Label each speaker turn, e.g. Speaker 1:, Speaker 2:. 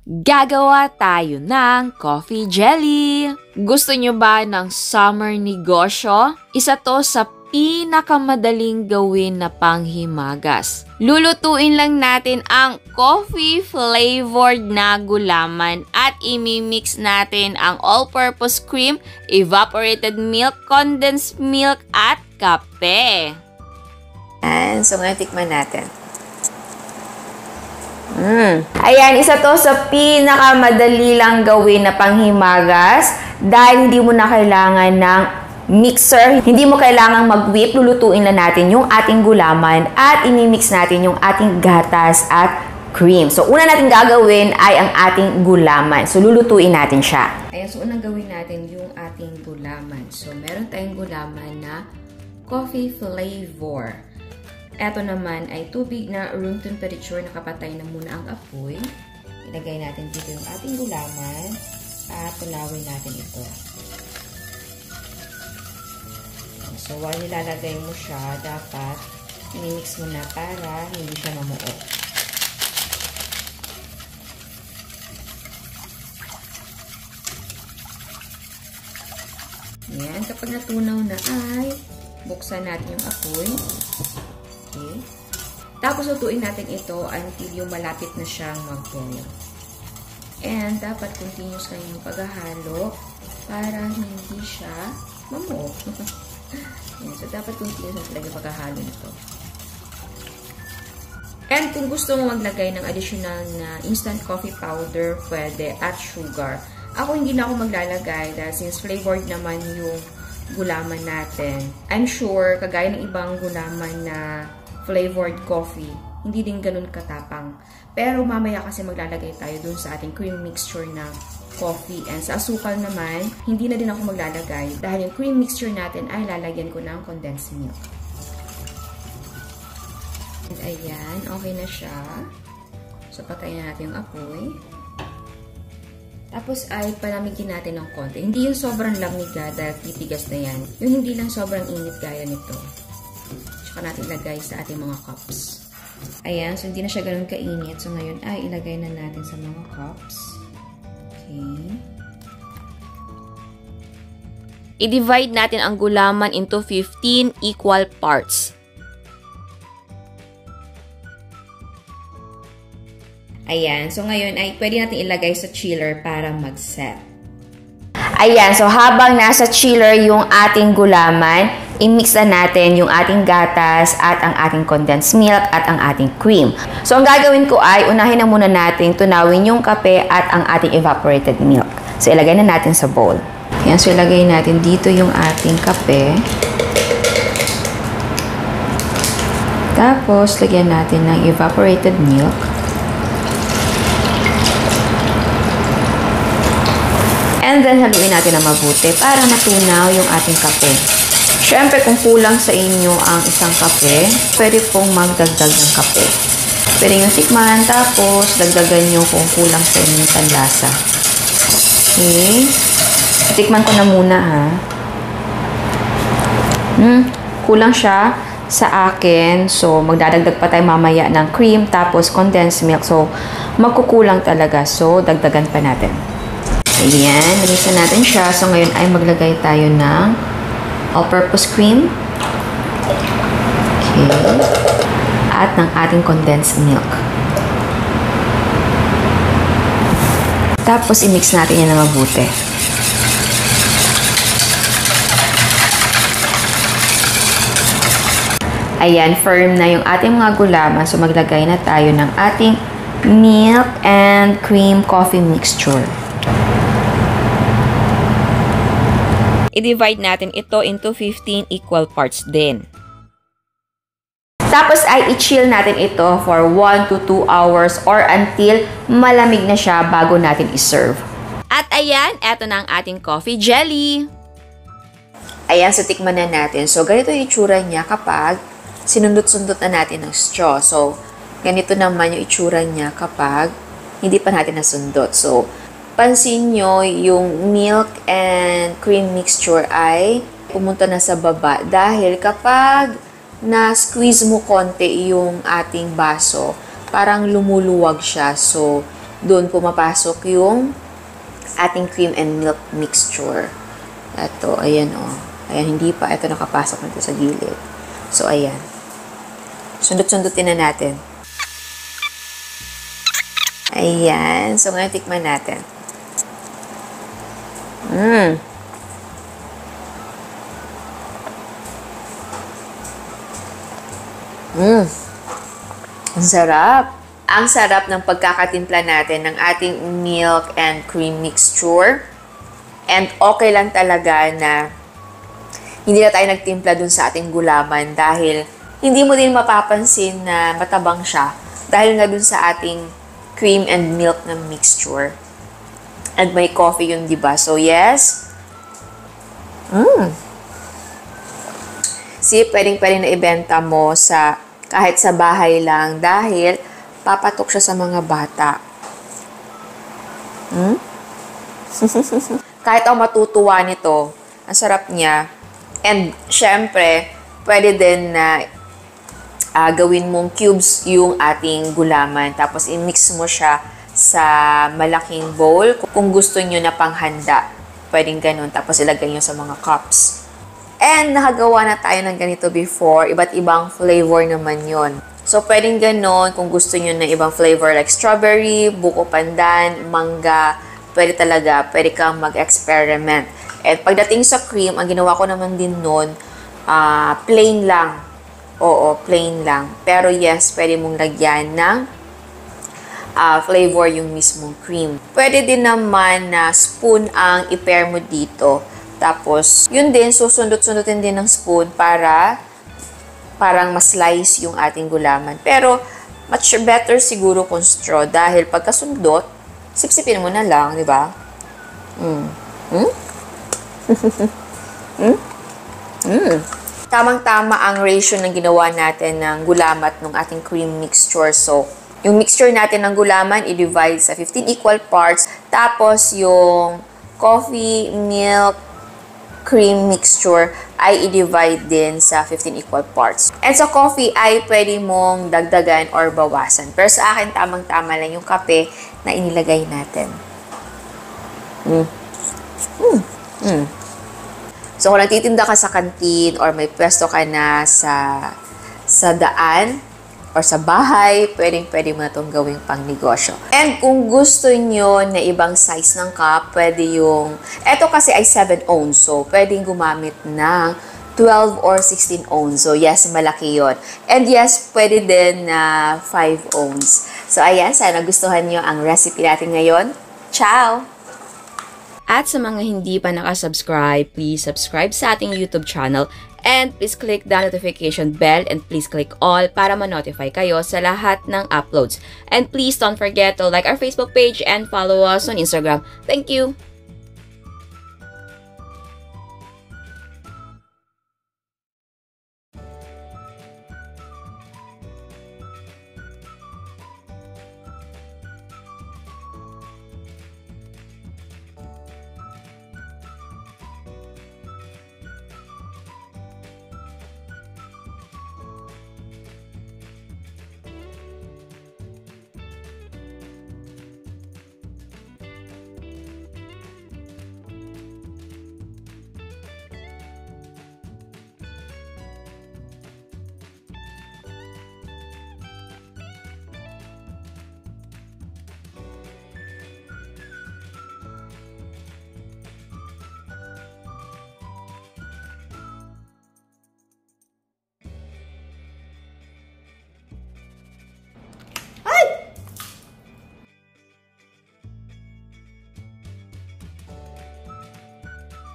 Speaker 1: Gagawa tayo ng coffee jelly. Gusto nyo ba ng summer negosyo? Isa to sa pinakamadaling gawin na panghimagas. Lulutuin lang natin ang coffee-flavored na gulaman at imimix natin ang all-purpose cream, evaporated milk, condensed milk, at kape.
Speaker 2: So ngayon tikman natin. Ayan, isa to sa pinakamadali lang gawin na panghimagas dahil hindi mo na kailangan ng mixer, hindi mo kailangang mag-whip. Lulutuin lang natin yung ating gulaman at imimix natin yung ating gatas at cream. So, una natin gagawin ay ang ating gulaman. So, lulutuin natin siya. Ayan, so unang gawin natin yung ating gulaman. So, meron tayong gulaman na coffee flavor. Ito naman ay tubig na room temperature, nakapatay na muna ang apoy. Ilagay natin dito yung ating gulaman at tulawin natin ito. So, while nilalagay mo siya, dapat i-mix mo na para hindi siya mamuo. Ayan, kapag natunaw na ay buksan natin yung apoy. Okay. Tapos lutuin natin ito until yung malapit na siyang mag-boil. And dapat continuous lang yung paghahalo para hindi siya mamuo. Ayan, so dapat continuous talaga yung paghahalo nito. And kung gusto mo maglagay ng additional na instant coffee powder, pwede, at sugar. Ako hindi na ako maglalagay dahil since flavored naman yung gulaman natin. I'm sure, kagaya ng ibang gulaman na flavored coffee, hindi din ganun katapang. Pero mamaya kasi maglalagay tayo dun sa ating cream mixture ng coffee. And sa asukal naman, hindi na din ako maglalagay dahil yung cream mixture natin ay lalagyan ko ng condensed milk. And ayan, okay na siya. So, patayin natin yung apoy. Tapos ay palamigin natin ng konti. Hindi yung sobrang lamig dahil titigas na yan. Yung hindi lang sobrang init gaya nito. Tsaka natin ilagay sa ating mga cups. Ayan, so hindi na siya ganun kainit. So ngayon ay ilagay na natin sa mga cups. Okay.
Speaker 1: I-divide natin ang gulaman into 15 equal parts.
Speaker 2: Ayan, so ngayon ay pwede natin ilagay sa chiller para mag-set. Ayan, so habang nasa chiller yung ating gulaman, i-mix na natin yung ating gatas at ang ating condensed milk at ang ating cream. So ang gagawin ko ay unahin na muna natin tunawin yung kape at ang ating evaporated milk. So ilagay na natin sa bowl. Ayan, so ilagay natin dito yung ating kape. Tapos lagyan natin ng evaporated milk. And then, haluin natin na mabuti para matunaw yung ating kape. Siyempre, kung kulang sa inyo ang isang kape, pwede pong magdagdag ng kape. Pwede nyo tikman, tapos dagdagan nyo kung kulang sa inyo yung panlasa. Okay. Tikman ko na muna, ha. Kulang siya sa akin. So, magdadagdag pa tayo mamaya ng cream, tapos condensed milk. So, magkukulang talaga. So, dagdagan pa natin. Ayan, nalisa natin siya. So, ngayon ay maglagay tayo ng all-purpose cream. Okay. At ng ating condensed milk. Tapos, i-mix natin yan na mabuti. Ayan, firm na yung ating mga gulaman. So, maglagay na tayo ng ating milk and cream coffee mixture.
Speaker 1: I-divide natin ito into 15 equal parts din.
Speaker 2: Tapos ay i-chill natin ito for 1 to 2 hours or until malamig na siya bago natin i-serve.
Speaker 1: At ayan, eto na ang ating coffee jelly.
Speaker 2: Ayan, so tikman na natin. So, ganito yung itsura niya kapag sinundot-sundot na natin ng straw. So, ganito naman yung itsura niya kapag hindi pa natin nasundot. So, pansin nyo, yung milk and cream mixture ay pumunta na sa baba. Dahil kapag na-squeeze mo konti yung ating baso, parang lumuluwag siya. So, doon pumapasok yung ating cream and milk mixture. Ito, ayan o. Ayan, hindi pa. Ito nakapasok na ito sa gilid. So, ayan. Sundot-sundutin na natin. Ayan. So, ngayon tikman natin. Ang sarap. Ang sarap ng pagkakatimpla natin ng ating milk and cream mixture. And okay lang talaga na hindi na tayo nagtimpla dun sa ating gulaman dahil hindi mo din mapapansin na matabang siya dahil nga dun sa ating cream and milk na mixture. And may coffee yun, diba? So, yes. See, pwedeng-pwedeng na ibenta mo sa kahit sa bahay lang dahil papatok siya sa mga bata. Kahit ako matutuwa nito, ang sarap niya. And, syempre, pwede din na gawin mong cubes yung ating gulaman. Tapos, i-mix mo siya sa malaking bowl. Kung gusto nyo na panghanda, pwedeng ganun. Tapos, ilagay nyo sa mga cups. And, nakagawa na tayo ng ganito before. Iba't ibang flavor naman yon. So, pwedeng ganun. Kung gusto nyo ng ibang flavor like strawberry, buko pandan, mangga, pwede talaga. Pwede kang mag-experiment. At pagdating sa cream, ang ginawa ko naman din nun, plain lang. Oo, plain lang. Pero yes, pwede mong lagyan ng flavor yung mismong cream. Pwede din naman na spoon ang i-pair mo dito. Tapos, yun din, susundot-sundutin din ng spoon para parang mas-slice yung ating gulaman. Pero, much better siguro kung straw dahil pagkasundot, sipsipin mo na lang, di ba? Tamang-tama ang ratio ng ginawa natin ng gulaman at ng ating cream mixture. So, yung mixture natin ng gulaman, i-divide sa 15 equal parts. Tapos, yung coffee, milk, cream mixture ay i-divide din sa 15 equal parts. And sa coffee ay pwede mong dagdagan or bawasan. Pero sa akin, tamang-tama lang yung kape na inilagay natin. So, kung nagtitinda ka sa kantin or may pwesto ka na sa daan or sa bahay, pwede mo na itong gawing pang negosyo. And kung gusto nyo na ibang size ng cup, pwede yung, eto kasi ay 7 ounce. So, pwedeng gumamit ng 12 or 16 ounce. So, yes, malaki yon. And yes, pwede din na 5 ounce. So, ayan, sana gustuhan nyo ang recipe natin ngayon. Ciao!
Speaker 1: At sa mga hindi pa nakasubscribe, please subscribe sa ating YouTube channel and please click the notification bell and please click all para ma-notify kayo sa lahat ng uploads. And please don't forget to like our Facebook page and follow us on Instagram. Thank you!